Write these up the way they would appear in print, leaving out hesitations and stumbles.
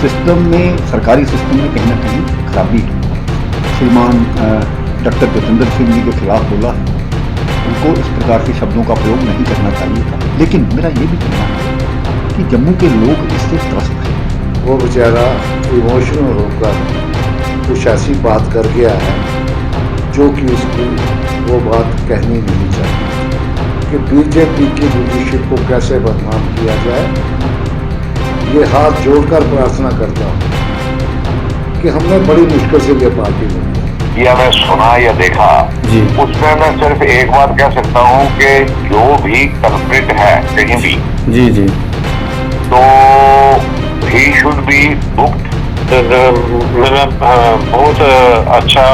System में, सरकारी system में कहीं ना कहीं खराबी है। श्रीमान डॉक्टर जतिंदर सिंह जी के खिलाफ बोला है, उनको इस प्रकार के शब्दों का प्रयोग नहीं करना चाहिए था। लेकिन मेरा ये भी कहना है कि जम्मू के लोग इससे त्रस्त हैं। वो बेचारा इमोशनल होकर कुछ ऐसी बात कर गया है जो कि उसकी वो बात कहनी नहीं चाहिए कि बीजेपी की लीडरशिप को कैसे बदनाम किया जाए। ये हाथ जोड़कर प्रार्थना करता हूँ कि हमने बड़ी मुश्किल से ये पार्टी बनाई। या मैं सुना या देखा जी। उसमें मैं सिर्फ एक बात कह सकता हूँ कि जो भी कल्प्रिट है कहीं भी, जी जी, तो ही शुड बी बुक्ड। मैंने बहुत अच्छा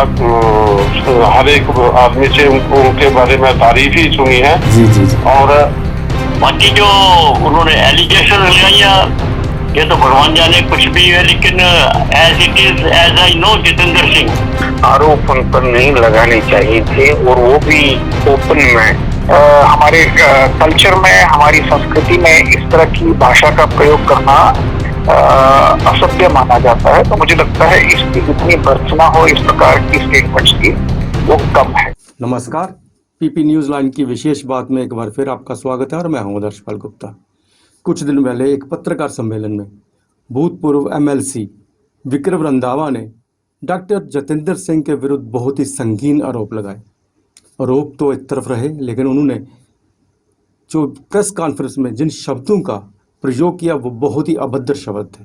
हर एक आदमी से उनके बारे में तारीफ ही सुनी है। जी जी जी। और बाकी जो उन्होंने एलिगेशन लगाया ये तो भगवान जाने कुछ भी है, लेकिन as it is as I know Jitendra Singh आरोप उन पर नहीं लगाने चाहिए थे, और वो भी ओपन में। हमारे कल्चर में, हमारी संस्कृति में इस तरह की भाषा का प्रयोग करना असभ्य माना जाता है। तो मुझे लगता है इसकी जितनी भर्त्सना हो इस प्रकार की स्टेटमेंट्स की, वो कम है। नमस्कार, पीपी न्यूज लाइन की विशेष बात में एक बार फिर आपका स्वागत है और मैं हूं दर्शपाल गुप्ता। कुछ दिन पहले एक पत्रकार सम्मेलन में भूतपूर्व एमएलसी विक्रम रंधावा ने डॉक्टर जतिंदर सिंह के विरुद्ध बहुत ही संगीन आरोप लगाए। आरोप तो एक तरफ रहे, लेकिन उन्होंने जो प्रेस कॉन्फ्रेंस में जिन शब्दों का प्रयोग किया वो बहुत ही अभद्र शब्द थे।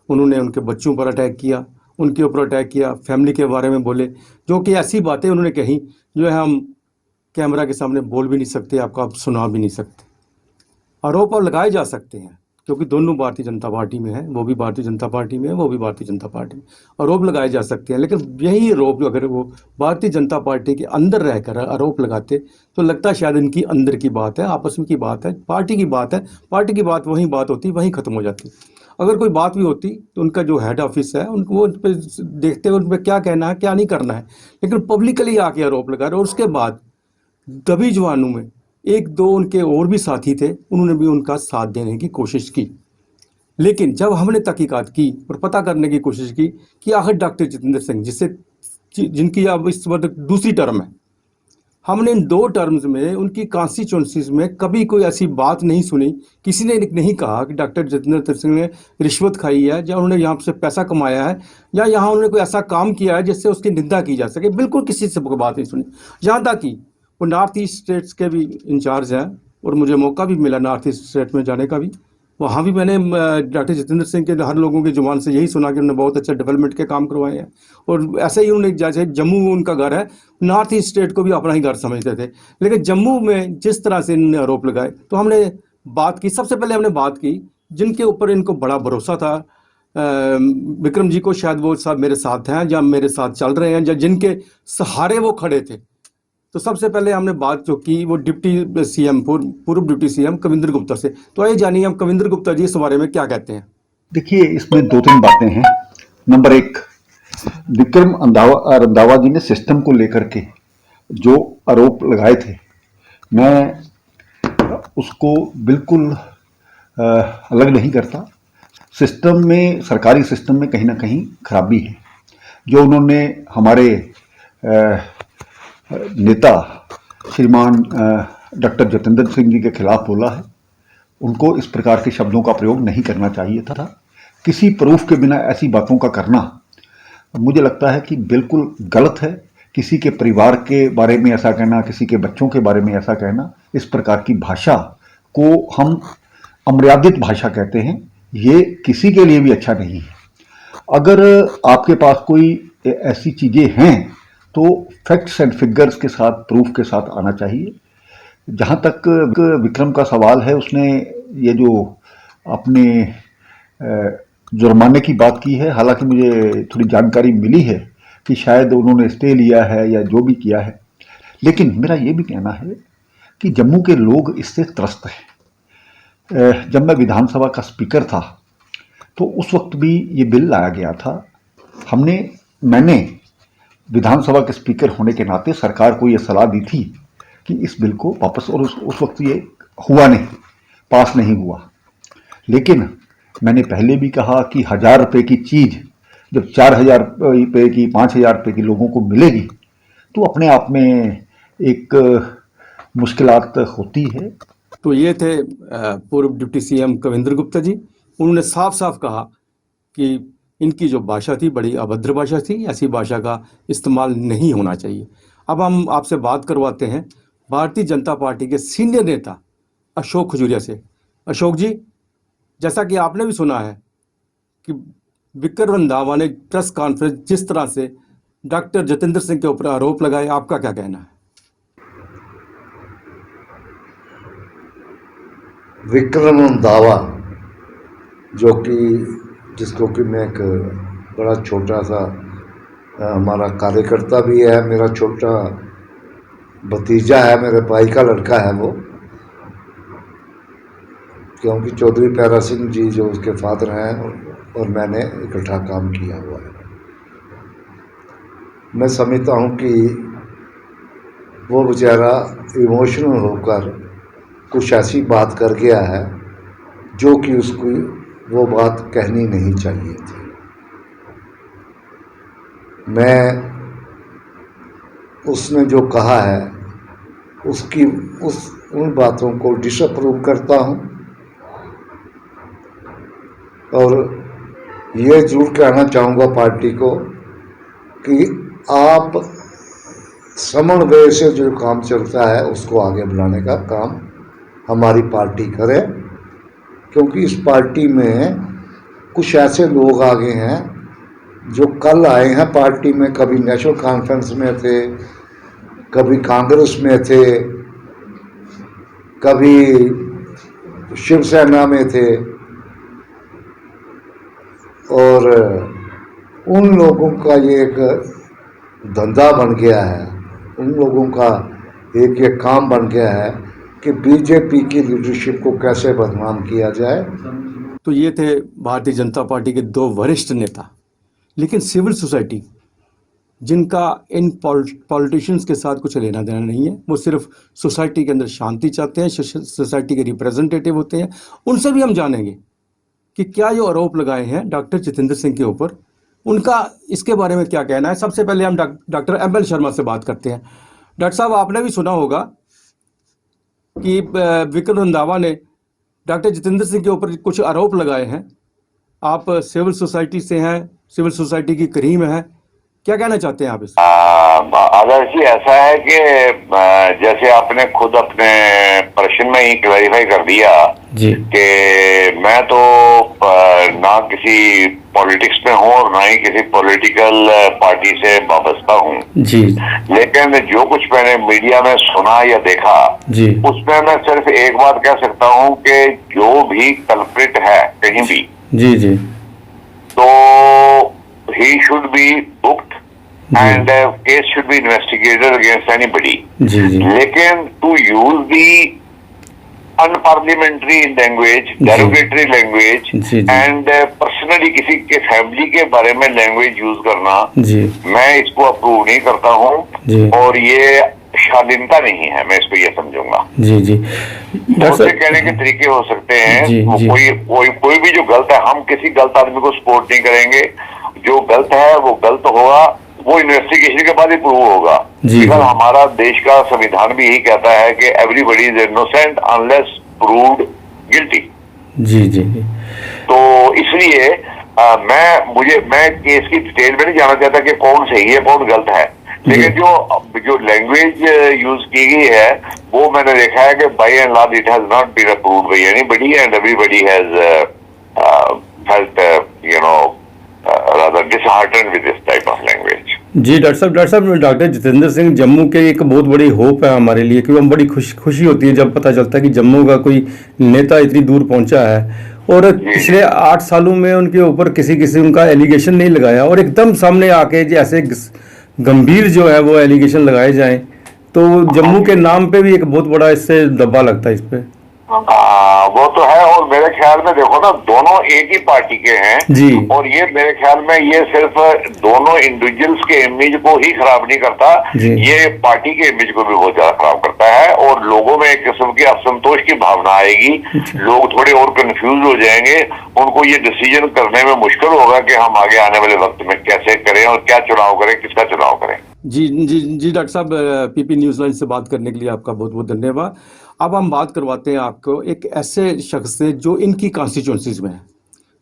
उन्होंने उनके बच्चों पर अटैक किया, उनके ऊपर अटैक किया, फैमिली के बारे में बोले, जो कि ऐसी बातें उन्होंने कही जो है हम कैमरा के सामने बोल भी नहीं सकते, आपको आप सुना भी नहीं सकते। आरोप और लगाए जा सकते हैं क्योंकि दोनों भारतीय जनता पार्टी में है, वो भी भारतीय जनता पार्टी में है, वो भी भारतीय जनता पार्टी में। आरोप लगाए जा सकते हैं, लेकिन यही आरोप अगर वो भारतीय जनता पार्टी के अंदर रहकर आरोप लगाते तो लगता शायद इनकी अंदर की बात है, आपस में की बात है, पार्टी की बात है। पार्टी की बात वहीं बात होती, वहीं ख़त्म हो जाती। अगर कोई बात भी होती तो उनका जो हेड ऑफिस है उनको वो उन पर देखते हुए उन पर क्या कहना है क्या नहीं करना है, लेकिन पब्लिकली आके आरोप लगा रहे। और उसके बाद दबी जवानों में एक दो उनके और भी साथी थे, उन्होंने भी उनका साथ देने की कोशिश की। लेकिन जब हमने तहकीकात की और पता करने की कोशिश की कि आखिर डॉक्टर जतिंदर सिंह जिनकी अब इस वक्त दूसरी टर्म है, हमने इन 2 टर्म्स में उनकी कॉन्स्टिट्यूंसीज में कभी कोई ऐसी बात नहीं सुनी। किसी ने नहीं कहा कि डॉक्टर जतिंदर सिंह ने रिश्वत खाई है या उन्होंने यहाँ से पैसा कमाया है या यहाँ उन्होंने कोई ऐसा काम किया है जिससे उसकी निंदा की जा सके। बिल्कुल किसी से कोई बात नहीं सुनी। यहाँ तक कि वो नॉर्थ ईस्ट स्टेट्स के भी इंचार्ज हैं और मुझे मौका भी मिला नॉर्थ ईस्ट स्टेट में जाने का भी। वहाँ भी मैंने डॉक्टर जतिंदर सिंह के हर लोगों की जुबान से यही सुना कि उन्होंने बहुत अच्छा डेवलपमेंट के काम करवाए हैं। और ऐसे ही उन्होंने, जैसे जम्मू में उनका घर है, नॉर्थ ईस्ट स्टेट को भी अपना ही घर समझते थे। लेकिन जम्मू में जिस तरह से इन्होंने आरोप लगाए तो हमने बात की। सबसे पहले हमने बात की जिनके ऊपर इनको बड़ा भरोसा था, विक्रम जी को, शायद वो सब मेरे साथ हैं या मेरे साथ चल रहे हैं या जिनके सहारे वो खड़े थे। तो सबसे पहले हमने बात जो की वो डिप्टी सीएम, पूर्व डिप्टी सीएम कविंद्र गुप्ता से। तो आइए जानिए हम कविंद्र गुप्ता जी इस बारे में क्या कहते हैं। देखिए, इसमें 2-3 बातें हैं। नंबर 1, विक्रम रंधावा जी ने सिस्टम को लेकर के जो आरोप लगाए थे, मैं उसको बिल्कुल अलग नहीं करता। सिस्टम में, सरकारी सिस्टम में कहीं ना कहीं खराबी है। जो उन्होंने हमारे नेता श्रीमान डॉक्टर जतिंदर सिंह जी के खिलाफ बोला है, उनको इस प्रकार के शब्दों का प्रयोग नहीं करना चाहिए था। किसी प्रूफ के बिना ऐसी बातों का करना मुझे लगता है कि बिल्कुल गलत है। किसी के परिवार के बारे में ऐसा कहना, किसी के बच्चों के बारे में ऐसा कहना, इस प्रकार की भाषा को हम अमर्यादित भाषा कहते हैं। ये किसी के लिए भी अच्छा नहीं है। अगर आपके पास कोई ऐसी चीज़ें हैं तो फैक्ट्स एंड फिगर्स के साथ, प्रूफ के साथ आना चाहिए। जहाँ तक विक्रम का सवाल है, उसने ये जो अपने जुर्माने की बात की है, हालांकि मुझे थोड़ी जानकारी मिली है कि शायद उन्होंने स्टे लिया है या जो भी किया है, लेकिन मेरा ये भी कहना है कि जम्मू के लोग इससे त्रस्त हैं। जब मैं विधानसभा का स्पीकर था तो उस वक्त भी ये बिल लाया गया था। मैंने विधानसभा के स्पीकर होने के नाते सरकार को ये सलाह दी थी कि इस बिल को वापस, और उस वक्त ये हुआ नहीं, पास नहीं हुआ। लेकिन मैंने पहले भी कहा कि 1,000 रुपए की चीज जब 4,000 रुपए की 5,000 रुपए की लोगों को मिलेगी तो अपने आप में एक मुश्किलात होती है। तो ये थे पूर्व डिप्टी सीएम कविंद्र गुप्ता जी। उन्होंने साफ साफ कहा कि इनकी जो भाषा थी बड़ी अभद्र भाषा थी, ऐसी भाषा का इस्तेमाल नहीं होना चाहिए। अब हम आपसे बात करवाते हैं भारतीय जनता पार्टी के सीनियर नेता अशोक खजूरिया से। अशोक जी, जैसा कि आपने भी सुना है कि विक्रम रंधावा ने प्रेस कॉन्फ्रेंस जिस तरह से डॉक्टर जतेंद्र सिंह के ऊपर आरोप लगाए, आपका क्या कहना है? विक्रम रंधावा जो कि जिसको कि मैं एक बड़ा छोटा सा हमारा कार्यकर्ता भी है, मेरा छोटा भतीजा है, मेरे भाई का लड़का है वो, क्योंकि चौधरी प्यारा सिंह जी जो उसके फादर हैं और मैंने इकट्ठा काम किया हुआ है। मैं समझता हूँ कि वो बेचारा इमोशनल होकर कुछ ऐसी बात कर गया है जो कि उसको वो बात कहनी नहीं चाहिए थी। मैं उसने जो कहा है उसकी उन बातों को डिसअप्रूव करता हूँ और ये जरूर कहना चाहूँगा पार्टी को कि आप समन्वय से जो काम चलता है उसको आगे बढ़ाने का काम हमारी पार्टी करे, क्योंकि इस पार्टी में कुछ ऐसे लोग आ गए हैं जो कल आए हैं पार्टी में, कभी नेशनल कॉन्फ्रेंस में थे, कभी कांग्रेस में थे, कभी शिवसेना में थे, और उन लोगों का ये एक धंधा बन गया है, उन लोगों का एक ये काम बन गया है कि बीजेपी की लीडरशिप को कैसे बदनाम किया जाए। तो ये थे भारतीय जनता पार्टी के दो वरिष्ठ नेता। लेकिन सिविल सोसाइटी, जिनका इन पॉलिटिशियंस के साथ कुछ लेना देना नहीं है, वो सिर्फ सोसाइटी के अंदर शांति चाहते हैं, सोसाइटी के रिप्रेजेंटेटिव होते हैं, उनसे भी हम जानेंगे कि क्या जो आरोप लगाए हैं डॉक्टर जितेंद्र सिंह के ऊपर, उनका इसके बारे में क्या कहना है। सबसे पहले हम डॉक्टर ML शर्मा से बात करते हैं। डॉक्टर साहब, आपने भी सुना होगा कि विक्रम रंधावा ने डॉक्टर जितेंद्र सिंह के ऊपर कुछ आरोप लगाए हैं। आप सिविल सोसाइटी से हैं, सिविल सोसाइटी की करीब हैं, क्या कहना चाहते हैं आप इस? आदर्श जी, ऐसा है कि जैसे आपने खुद अपने प्रश्न में ही क्लैरिफाई कर दिया जी कि मैं तो ना किसी पॉलिटिक्स में हूँ और ना ही किसी पॉलिटिकल पार्टी से वाबस्ता हूँ जी, लेकिन जो कुछ मैंने मीडिया में सुना या देखा जी, उसमें मैं सिर्फ एक बात कह सकता हूँ कि जो भी कल्प्रिट है कहीं भी, जी जी, तो he should be booked and case should be investigated against anybody. जी जी, लेकिन to use the unparliamentary language, derogatory language ji, ji, and personally किसी के फैमिली के बारे में लैंग्वेज यूज करना, जी, मैं इसको अप्रूव नहीं करता हूँ जी, और ये शालीनता नहीं है, मैं इसको ये समझूंगा। जी जी, बहुत से कहने के तरीके हो सकते हैं, जी, वो जी, कोई भी जो गलत है, हम किसी गलत आदमी को सपोर्ट नहीं करेंगे। जो गलत है वो गलत होगा, वो इन्वेस्टिगेशन के बाद ही प्रूव होगा। बिकॉज हमारा देश का संविधान भी यही कहता है कि everybody is innocent unless proved guilty. जी जी, तो इसलिए मैं केस की डिटेल में नहीं जाना चाहता कि कौन सही है कौन गलत है, लेकिन जो लैंग्वेज यूज की गई है वो मैंने देखा है कि by and large it has not been approved by anybody and everybody has felt rather disheartened with this type of language. Ji doctor साहब डॉक्टर जितेंद्र सिंह जम्मू के एक बहुत बड़ी होप है हमारे लिए, क्योंकि हम बड़ी खुशी होती है जब पता चलता है कि जम्मू का कोई नेता इतनी दूर पहुंचा है, और पिछले 8 सालों में उनके ऊपर किसी किस्म का एलिगेशन नहीं लगाया, और एकदम सामने आके जैसे गंभीर जो है वो एलिगेशन लगाए जाएं, तो जम्मू के नाम पे भी एक बहुत बड़ा इससे दब्बा लगता है इस पे। वो तो है। और मेरे ख्याल में देखो ना, दोनों एक ही पार्टी के हैं जी। और ये मेरे ख्याल में ये सिर्फ दोनों इंडिविजुअल्स के इमेज को ही खराब नहीं करता, ये पार्टी के इमेज को भी बहुत ज्यादा खराब करता है। और लोगों में एक किस्म की असंतोष की भावना आएगी, लोग थोड़े और कंफ्यूज हो जाएंगे, उनको ये डिसीजन करने में मुश्किल होगा कि हम आगे आने वाले वक्त में कैसे करें और क्या चुनाव करें, किसका चुनाव करें। जी जी जी डॉक्टर साहब, पीपी न्यूज़ लाइन से बात करने के लिए आपका बहुत बहुत धन्यवाद। अब हम बात करवाते हैं आपको एक ऐसे शख्स से जो इनकी कॉन्स्टिट्यूंसीज में है,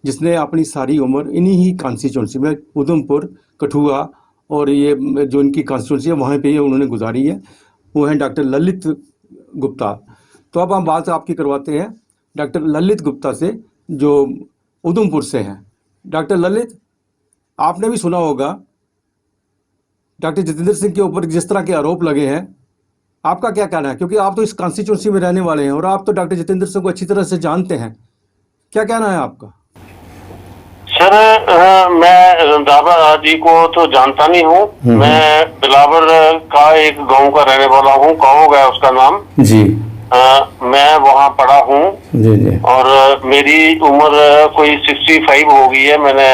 जिसने अपनी सारी उम्र इन्हीं ही कॉन्स्टिट्यूंसी में, उधमपुर, कठुआ और ये जो इनकी कॉन्स्टिट्यूंसी है वहाँ पे उन्होंने गुजारी है, वो हैं डॉक्टर ललित गुप्ता। तो अब हम बात आपकी करवाते हैं डॉक्टर ललित गुप्ता से, जो उधमपुर से हैं। डॉक्टर ललित, आपने भी सुना होगा डॉक्टर जितेंद्र सिंह के ऊपर जिस तरह के आरोप लगे हैं, आपका क्या कहना है? क्योंकि आप तो इस कॉन्स्टिट्यूंसी में रहने वाले हैं और आप तो डॉक्टर जितेंद्र सिंह को अच्छी तरह से जानते हैं, क्या कहना है आपका? सर, मैं रंधावा जी को तो जानता नहीं हूँ। मैं बिलावर का एक गांव का रहने वाला हूँ, काओ है उसका नाम जी। मैं वहाँ पढ़ा हूँ जी जी। और मेरी उम्र कोई 65 हो गई है। मैंने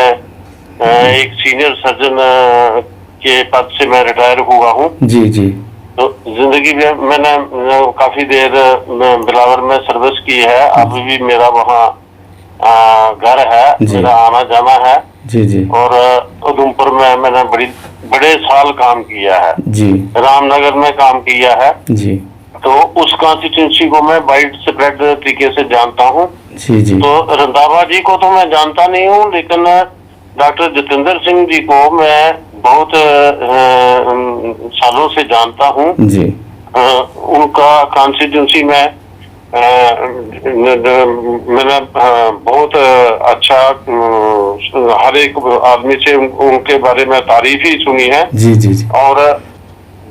एक सीनियर सर्जन के पद से मैं रिटायर हुआ हूँ। जी जी। तो जिंदगी में मैंने काफी देर बिलावर में सर्विस की है। अभी भी मेरा वहाँ घर है, मेरा आना जाना है। जी जी। और उधमपुर में मैंने बड़े साल काम किया है जी। रामनगर में काम किया है जी। तो उस कॉन्स्टिट्यूंसी को मैं वाइड स्प्रेड तरीके से जानता हूँ। जी जी। तो रंधावा जी को तो मैं जानता नहीं हूँ, लेकिन डॉक्टर जितेंद्र सिंह जी को मैं बहुत सालों से जानता हूँ। जी। उनका कॉन्स्टिट्यूंसी में मैंने बहुत अच्छा हर एक आदमी से उनके बारे में तारीफ ही सुनी है। जी जी जी। और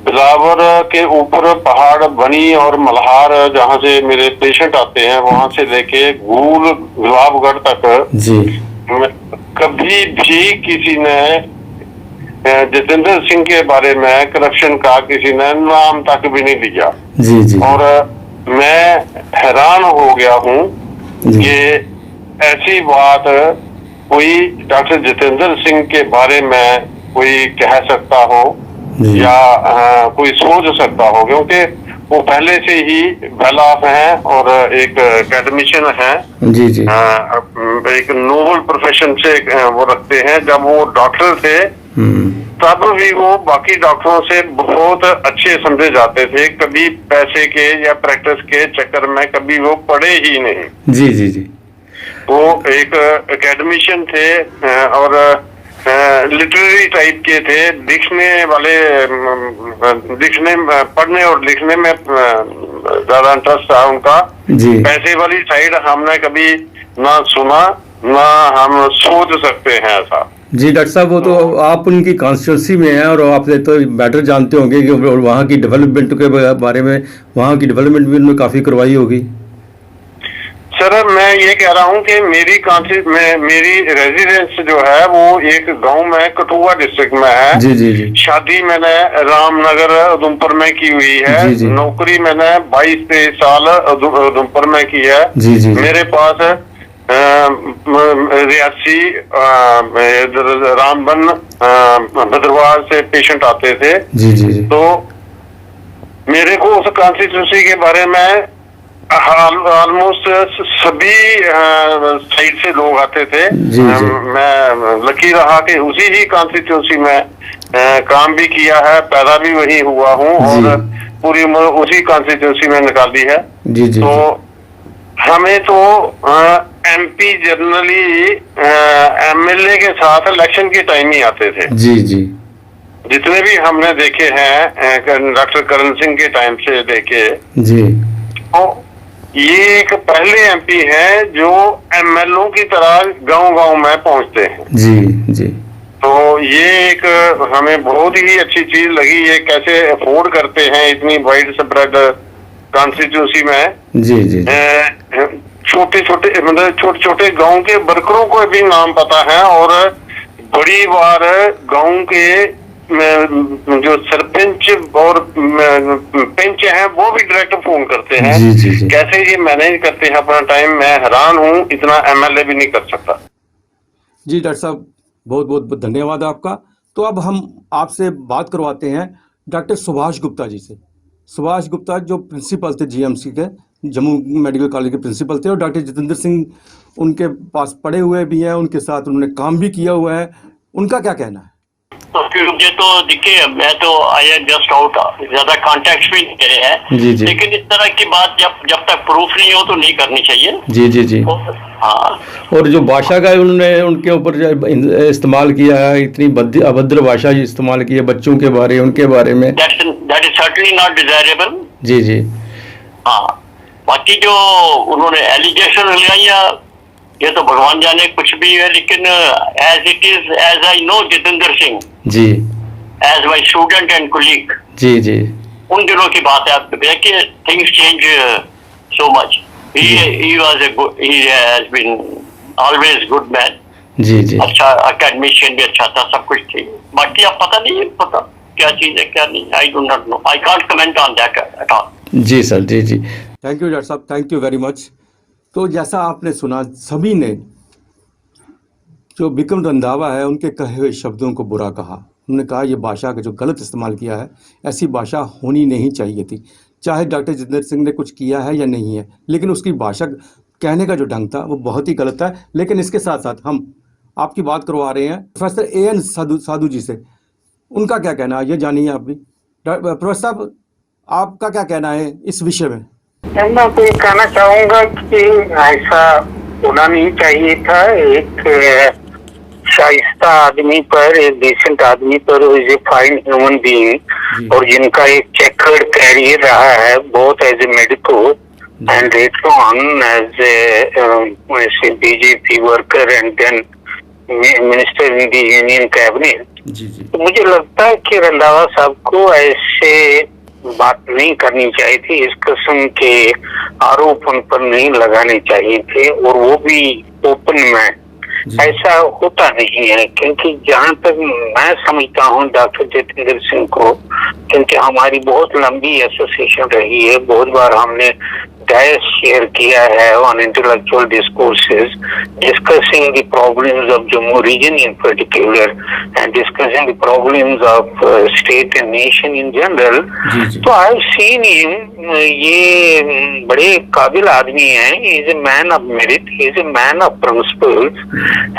बिलावर के ऊपर पहाड़, बनी और मल्हार, जहाँ से मेरे पेशेंट आते हैं, वहां से लेके गूल गुलाबगढ़ तक जी, कभी भी किसी ने जितेंद्र सिंह के बारे में करप्शन का किसी ने नाम तक भी नहीं लिया। जी जी। और मैं हैरान हो गया हूँ कि ऐसी बात कोई डॉक्टर जितेंद्र सिंह के बारे में कोई कह सकता हो या कोई सोच सकता हो, क्योंकि वो पहले से ही वेल ऑफ हैं और एक एकेडमिशियन है। जी जी। एक नोबल प्रोफेशन से वो रखते हैं। जब वो डॉक्टर थे तब भी वो बाकी डॉक्टरों से बहुत अच्छे समझे जाते थे। कभी पैसे के या प्रैक्टिस के चक्कर में कभी वो पढ़े ही नहीं। जी जी जी। वो एक एकेडमिशियन थे और लिटरेरी टाइप के थे, पढ़ने और लिखने में ज्यादा इंटरेस्ट था उनका। पैसे वाली साइड हमने कभी ना सुना, ना हम सोच सकते हैं ऐसा। जी डॉक्टर साहब, वो तो आप उनकी कॉन्स्टिट्यूंसी में हैं और आप तो बेटर जानते होंगे कि वहाँ की डेवलपमेंट के बारे में, वहाँ की डेवलपमेंट भी उन्होंने काफ़ी करवाई होगी। सर, मैं ये कह रहा हूँ कि मेरी रेजिडेंस जो है वो एक गांव में कठुआ डिस्ट्रिक्ट में है। जी जी जी। शादी मैंने रामनगर उधमपुर में की हुई है। जी जी। नौकरी मैंने 22-23 साल उधमपुर में की है। जी जी। मेरे पास रियासी, रामबन, भद्रवाह से पेशेंट आते थे। जी जी जी। तो मेरे को उस कॉन्स्टिट्यूंसी के बारे में ऑलमोस्ट सभी साइड से लोग आते थे। जी जी। मैं लकी रहा कि उसी ही कॉन्स्टिट्यूंसी में काम भी किया है, पैदा भी वही हुआ हूँ और पूरी उम्र उसी कॉन्स्टिट्यूंसी में निकाली है। जी जी। तो हमें तो एमपी जनरली एमएलए के साथ इलेक्शन के टाइम ही आते थे। जी जी। जितने भी हमने देखे हैं डॉक्टर करण सिंह के टाइम से देखे, जी, तो ये एक पहले एमपी हैं जो एमएलओ की तरह गांव-गांव में पहुंचते हैं। जी जी। तो ये एक हमें बहुत ही अच्छी चीज लगी। ये कैसे अफोर्ड करते हैं इतनी वाइड स्प्रेड कॉन्स्टिट्यूंसी में। जी जी। छोटे-छोटे मतलब छोटे-छोटे गांव के वर्करों को भी नाम पता है और बड़ी बार गांव के जो सरपंच और पिंच हैं वो भी डायरेक्ट फोन करते हैं। जी, जी, जी। कैसे ये मैनेज करते हैं अपना टाइम, मैं हैरान हूँ, इतना एमएलए भी नहीं कर सकता। जी डॉक्टर साहब, बहुत बहुत धन्यवाद आपका। तो अब हम आपसे बात करवाते हैं डॉक्टर सुभाष गुप्ता जी से। सुभाष गुप्ता जो प्रिंसिपल थे जीएमसी के, जम्मू मेडिकल कॉलेज के प्रिंसिपल थे, और डॉक्टर जितेंद्र सिंह उनके पास पढ़े हुए भी हैं, उनके साथ उन्होंने काम भी किया हुआ है। उनका क्या कहना है? तो फिर मुझे तो देखिए, मैं तो आई एम जस्ट आउट, ज्यादा कॉन्टेक्ट भी नहीं करे हैं। जी, जी। लेकिन इस तरह की बात जब तक प्रूफ नहीं हो तो नहीं करनी चाहिए। जी, जी, जी। हाँ, और जो भाषा का उन्होंने उनके ऊपर जो इस्तेमाल किया है, इतनी अभद्र भाषा इस्तेमाल की है बच्चों के बारे, उनके बारे में, that is certainly not desirable. जी, जी। हाँ, बाकी जो उन्होंने एलिगेशन लगाया, ये तो भगवान जाने कुछ भी है, लेकिन as it is, as I know Jitendra Singh, ji, as my student and colleague, जी, जी, उन दिनों की बात है। आप देखिए, things change so much. he has been always good man। जी, जी, अच्छा अकेडमिशियन भी अच्छा था, सब कुछ थी। बाकी अब पता क्या चीज है क्या नहीं, I do not know, I can't comment on that at all. Ji sir, ji, ji. Thank you doctor साहब, थैंक यू वेरी मच। तो जैसा आपने सुना, सभी ने जो विक्रम रंधावा है उनके कहे हुए शब्दों को बुरा कहा। उन्होंने कहा ये भाषा का जो गलत इस्तेमाल किया है, ऐसी भाषा होनी नहीं चाहिए थी। चाहे डॉक्टर जितेंद्र सिंह ने कुछ किया है या नहीं है, लेकिन उसकी भाषा कहने का जो ढंग था वो बहुत ही गलत है। लेकिन इसके साथ साथ हम आपकी बात करवा रहे हैं प्रोफेसर एएन साधु जी से। उनका क्या कहना है ये जानिए आप भी। प्रोफेसर साहब, आपका क्या कहना है इस विषय में? मैं तो ये कहना चाहूंगा कि ऐसा होना नहीं चाहिए था। एक शाइस्ता आदमी पर, एक डिसेंट आदमी पर, is a fine human being, और जिनका एक चेकर्ड कैरियर रहा है both as a medico and later on as a BJP worker and then minister in the union cabinet. जी, जी। तो मुझे लगता है कि रंधावा साहब को ऐसे बात नहीं करनी चाहिए थी, इस किस्म के आरोप उन पर नहीं लगाने चाहिए थे, और वो भी ओपन में। ऐसा होता नहीं है, क्योंकि जहाँ तक मैं समझता हूँ डॉक्टर जितेंद्र सिंह को, क्योंकि हमारी बहुत लंबी एसोसिएशन रही है, बहुत बार हमने डायस शेयर किया है on intellectual discourses discussing the problems of Jammu region in particular and discussing the problems of state and nation in general. तो आई हैव सीन हिम, ये बड़े काबिल आदमी हैं, he is a man of merit, he is a man of principles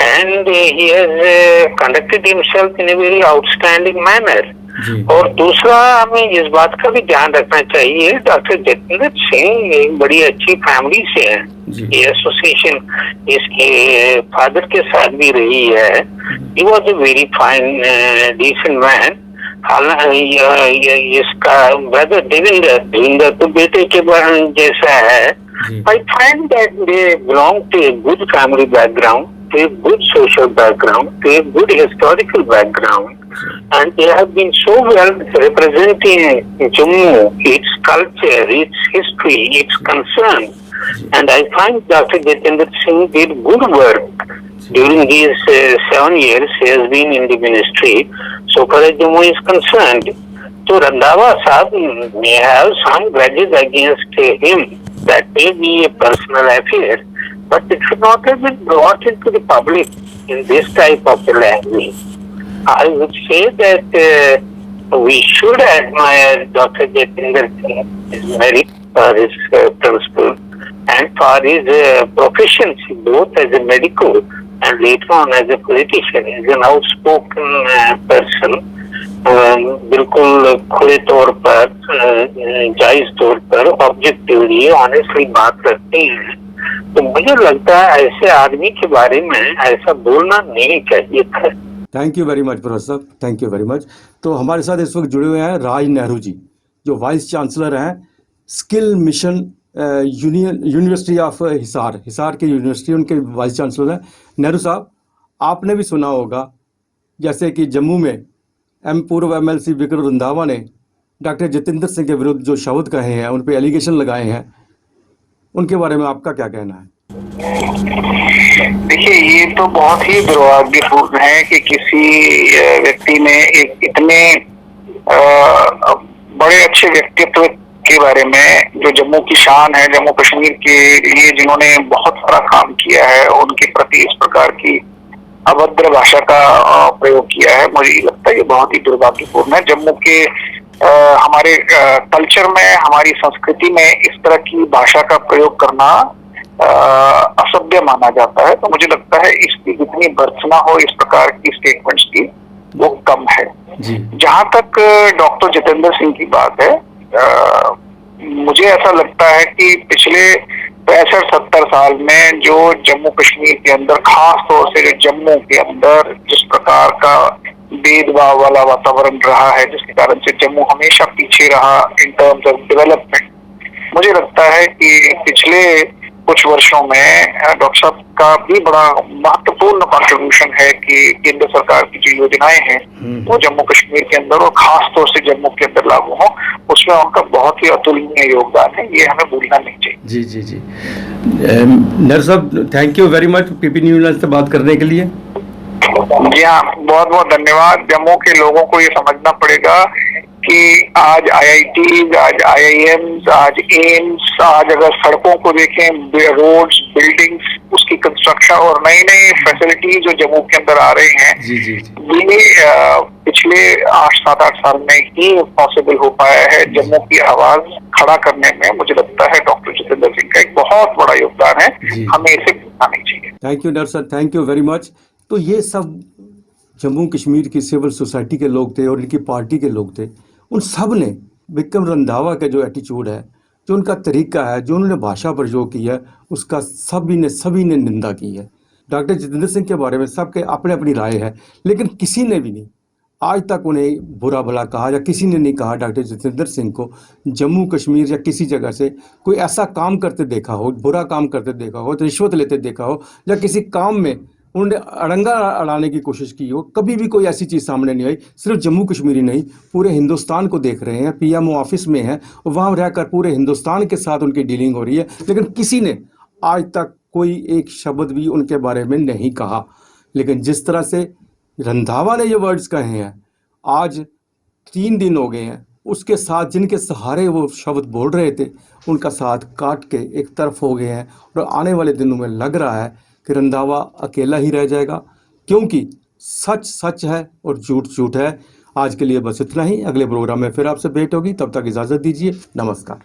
and he has conducted himself in a very outstanding manner. और दूसरा, हमें इस बात का भी ध्यान रखना चाहिए, डॉक्टर जितेंद्र सिंह एक बड़ी अच्छी फैमिली से है। ये एसोसिएशन इसके फादर के साथ भी रही है। He was a very fine decent man. इसका ब्रदर देवेंद्र तो बेटे के जैसा है। I find that they belong to a good family background, to a good social background, to a good historical background, and they have been so well representing Jammu, its culture, its history, its concerns. And I find Dr. Jitendra Singh did good work during these 7 years he has been in the ministry, so far as Jammu is concerned. So Randhawa Sahab may have some grudges against him. That may be a personal affair, but it should not have been brought into the public in this type of language. I would say that we should admire Dr. Jitendra Singh, his merit for his principle and for his proficiency both as a medical and later on as a politician. He is an outspoken person. बिल्कुल खुले तौर पर, जायज तौर पर, objectively, honestly बात करते हैं। तो मुझे लगता है ऐसे आदमी के बारे में ऐसा बोलना नहीं चाहिए था। Thank you very much professor साहब, थैंक यू वेरी मच। तो हमारे साथ इस वक्त जुड़े हुए हैं राज नेहरू जी, जो वाइस चांसलर हैं skill mission university of Hisar के यूनिवर्सिटी, उनके वाइस चांसलर हैं। नेहरू साहब, आपने भी सुना होगा जैसे कि जम्मू में पूर्व एमएलसी विक्रम रंधावा ने डॉक्टर जितेंद्र सिंह के विरुद्ध जो शब्द कहे हैं, उन पर एलिगेशन लगाए हैं, उनके बारे में आपका क्या कहना है? देखिए, ये तो बहुत ही दुर्भाग्यपूर्ण है कि किसी व्यक्ति ने एक इतने बड़े अच्छे व्यक्तित्व के बारे में, जो जम्मू की शान है, जम्मू कश्मीर के लिए जिन्होंने बहुत बड़ा काम किया है, उनके प्रति इस प्रकार की अभद्र भाषा का प्रयोग किया है, मुझे लगता है ये बहुत ही दुर्भाग्यपूर्ण है। जम्मू के हमारे कल्चर में, हमारी संस्कृति में इस तरह की भाषा का प्रयोग करना असभ्य माना जाता है। तो मुझे लगता है इसकी जितनी भर्त्सना हो इस प्रकार की स्टेटमेंट्स की, वो कम है। जहां तक डॉक्टर जितेंद्र सिंह की बात है, मुझे ऐसा लगता है कि पिछले 65-70 साल में जो जम्मू कश्मीर के अंदर, खास तौर से जो जम्मू के अंदर जिस प्रकार का भेदभाव वाला वातावरण रहा है, जिसके कारण से जम्मू हमेशा पीछे रहा इन टर्म्स ऑफ डेवलपमेंट, मुझे लगता है कि पिछले कुछ वर्षों में डॉक्टर साहब का भी बड़ा महत्वपूर्ण कंट्रीब्यूशन है कि केंद्र सरकार की जो योजनाएं हैं वो जम्मू कश्मीर के अंदर और खास तौर से जम्मू के अंदर लागू हो, उसमें उनका बहुत ही अतुलनीय योगदान है। ये हमें भूलना नहीं चाहिए। जी। नर साहब, thank you very much PP news से बात करने के लिए। जी हाँ, बहुत बहुत धन्यवाद। जम्मू के लोगों को ये समझना पड़ेगा कि आज IITs, आज IIMs, आज एम्स, आज अगर सड़कों को देखें, रोड्स, बिल्डिंग्स, उसकी कंस्ट्रक्शन और नई नई फैसिलिटीज जो जम्मू के अंदर आ रही हैं, ये पिछले 8-7-8 साल में ही पॉसिबल हो पाया है। जम्मू की आवाज खड़ा करने में मुझे लगता है डॉक्टर जितेंद्र सिंह का एक बहुत बड़ा योगदान है, हमें इसे भूलना नहीं चाहिए। Thank you doctor sir, thank you very much. तो ये सब जम्मू कश्मीर की सिविल सोसाइटी के लोग थे और इनकी पार्टी के लोग थे। उन सब ने विक्रम रंधावा का जो एटीट्यूड है, जो उनका तरीका है, जो उन्होंने भाषा प्रयोग की है, उसका सभी ने निंदा की है। डॉक्टर जितेंद्र सिंह के बारे में सबके अपने अपनी राय है, लेकिन किसी ने भी नहीं आज तक उन्हें बुरा भला कहा, या किसी ने नहीं कहा डॉक्टर जितेंद्र सिंह को जम्मू कश्मीर या किसी जगह से कोई ऐसा काम करते देखा हो, बुरा काम करते देखा हो, रिश्वत लेते देखा हो, या किसी काम में उन्होंने अड़ंगा अड़ाने की कोशिश की हो। कभी भी कोई ऐसी चीज़ सामने नहीं आई। सिर्फ जम्मू कश्मीर ही नहीं, पूरे हिंदुस्तान को देख रहे हैं। PMO ऑफिस में है, वहाँ रहकर पूरे हिंदुस्तान के साथ उनकी डीलिंग हो रही है, लेकिन किसी ने आज तक कोई एक शब्द भी उनके बारे में नहीं कहा। लेकिन जिस तरह से रंधावा ने ये वर्ड्स कहे हैं, आज 3 दिन हो गए हैं, उसके साथ जिनके सहारे वो शब्द बोल रहे थे, उनका साथ काट के एक तरफ हो गए हैं। और आने वाले दिनों में लग रहा है कि रंधावा अकेला ही रह जाएगा, क्योंकि सच सच है और झूठ झूठ है। आज के लिए बस इतना ही। अगले प्रोग्राम में फिर आपसे भेंट होगी, तब तक इजाज़त दीजिए। नमस्कार।